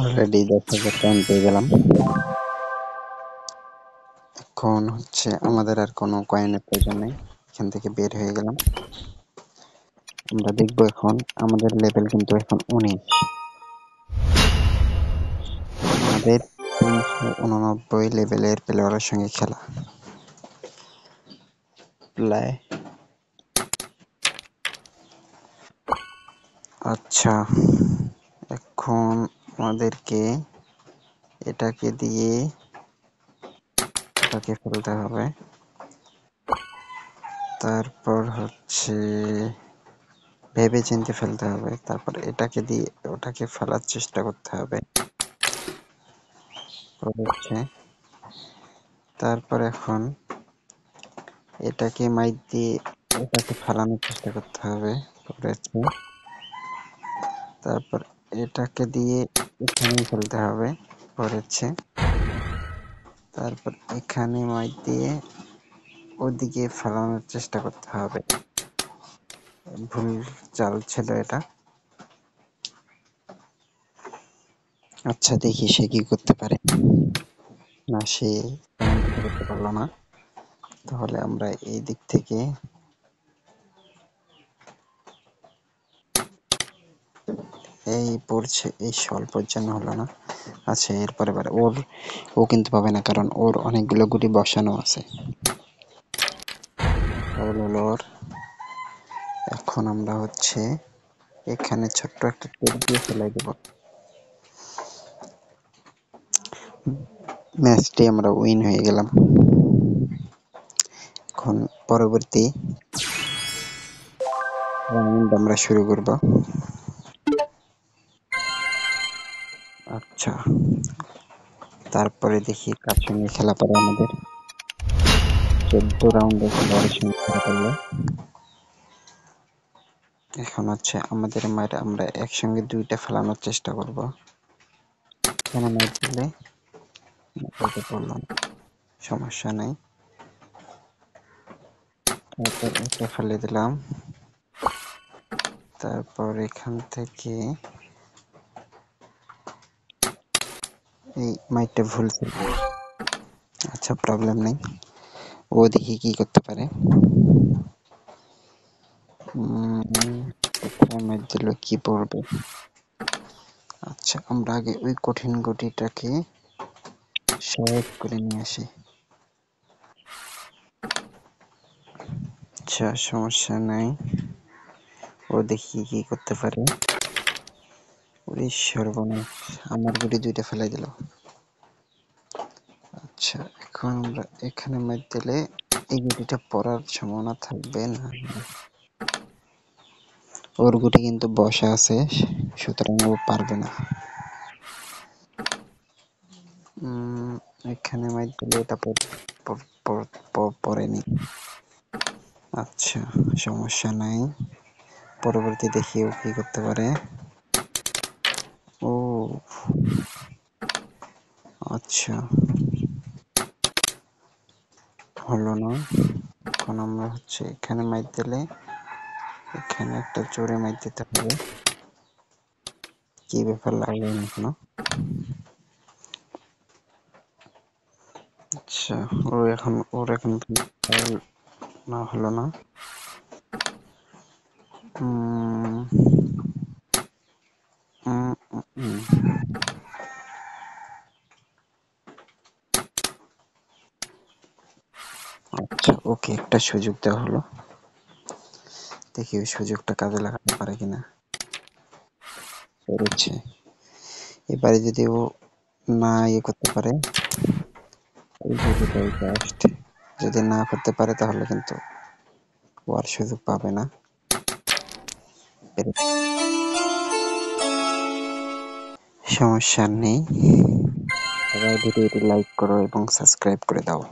Already 10,000 coin পেয়ে গেলাম। এখন হচ্ছে আমাদের আর কোনো কয়েনের প্রয়োজন নেই, এখান থেকে বের হয়ে গেলাম। আমরা দেখব এখন আমাদের লেভেল কিন্তু এখন 19। আমাদের 389 লেভেলের প্লেয়ারের সঙ্গে খেলা। প্লে। আচ্ছা, এখন আমাদেরকে এটাকে দিয়ে এটাকে ফেলতে হবে। তারপর হচ্ছে ভেবে চিন্তে ফেলতে হবে। তারপর এটাকে দিয়ে ওটাকে ফেলার চেষ্টা করতে হবে। হচ্ছে তারপর এখন এটাকে মাইর দিয়ে ওটাকে ফালানোর চেষ্টা করতে হবে। করেছি। তারপর এটাকে দিয়ে এখানে ফেলতে হবে। করেছে। তারপর এখানে মাইর দিয়ে ওদিকে ফালানোর চেষ্টা করতে হবে। ভুল চাল ছিল এটা। আচ্ছা, দেখি সে কি করতে পারে। না, সে তেমন কিছু করতে পারলো না। তাহলে আমরা এই দিক থেকে এই পড়ছে, এই স্বল্পর জন্য হলো না। আচ্ছা, এরপরে ও কিন্তু পাবে না, কারণ ওর অনেকগুলো গুটি বসানো আছে। এখন আমরা হচ্ছে এখানে ছোট্ট একটা টেপ দিয়ে ফেলাই দেব। ম্যাচটি আমরা উইন হয়ে গেলাম। এখন পরবর্তী রাউন্ড আমরা শুরু করব। আচ্ছা, তারপরে দেখি কার সঙ্গে খেলা পড়ে আমাদের। 14 রাউন্ডে খেলোয়াড়ের সঙ্গে খেলা পড়লো। এখন হচ্ছে আমাদের মায়ের আমরা একসঙ্গে দুইটা ফেলানোর চেষ্টা করব। এখানে মাইর দিলে পড়লাম, সমস্যা নাই। তারপর এটা ফেলে দিলাম। তারপর এখান থেকে এই মাইরটা ভুল ছিল। আচ্ছা, প্রবলেম নেই। ও দেখি কি করতে পারে। কোথায় মাইর দিল, কি পড়বে। আচ্ছা, আমরা আগে ওই কঠিন গটিটাকে সহজ করে নিয়ে আসি। আচ্ছা, সমস্যা নাই। ও দেখি কি করতে পারে। ওরে সর্বনাশ, আমার গুটি দুইটা ফেলাই দিল। আচ্ছা, এখন আমরা এখানে মার দিলে এই গুটিটা পড়ার সম্ভাবনা থাকবে না। ওর গুটি কিন্তু বসা আছে, সুতরাং ও পারবে না। এখানে মার দিলে এটা পড়েনি। আচ্ছা, সমস্যা নাই। পরবর্তী দেখি ও কি করতে পারে। ও আচ্ছা, হলো না। এখন আমরা হচ্ছে এখানে মাইর দিলে এখানে একটা জোরে মাইর দিতে হবে। কি ব্যাপার, লাগলো না কেন? আচ্ছা, ওর এখন না, হলো না। আচ্ছা, ওকে একটা সুযোগ দেওয়া হলো। দেখি ওই সুযোগটা কাজে লাগাতে পারে কিনা। পেরেছে। এবারে যদি ও না করতে পারে, যদি না করতে পারে তাহলে কিন্তু ও আর সুযোগ পাবে না। সমস্যা নেই। সবাই ভিডিওটি লাইক করো এবং সাবস্ক্রাইব করে দাও।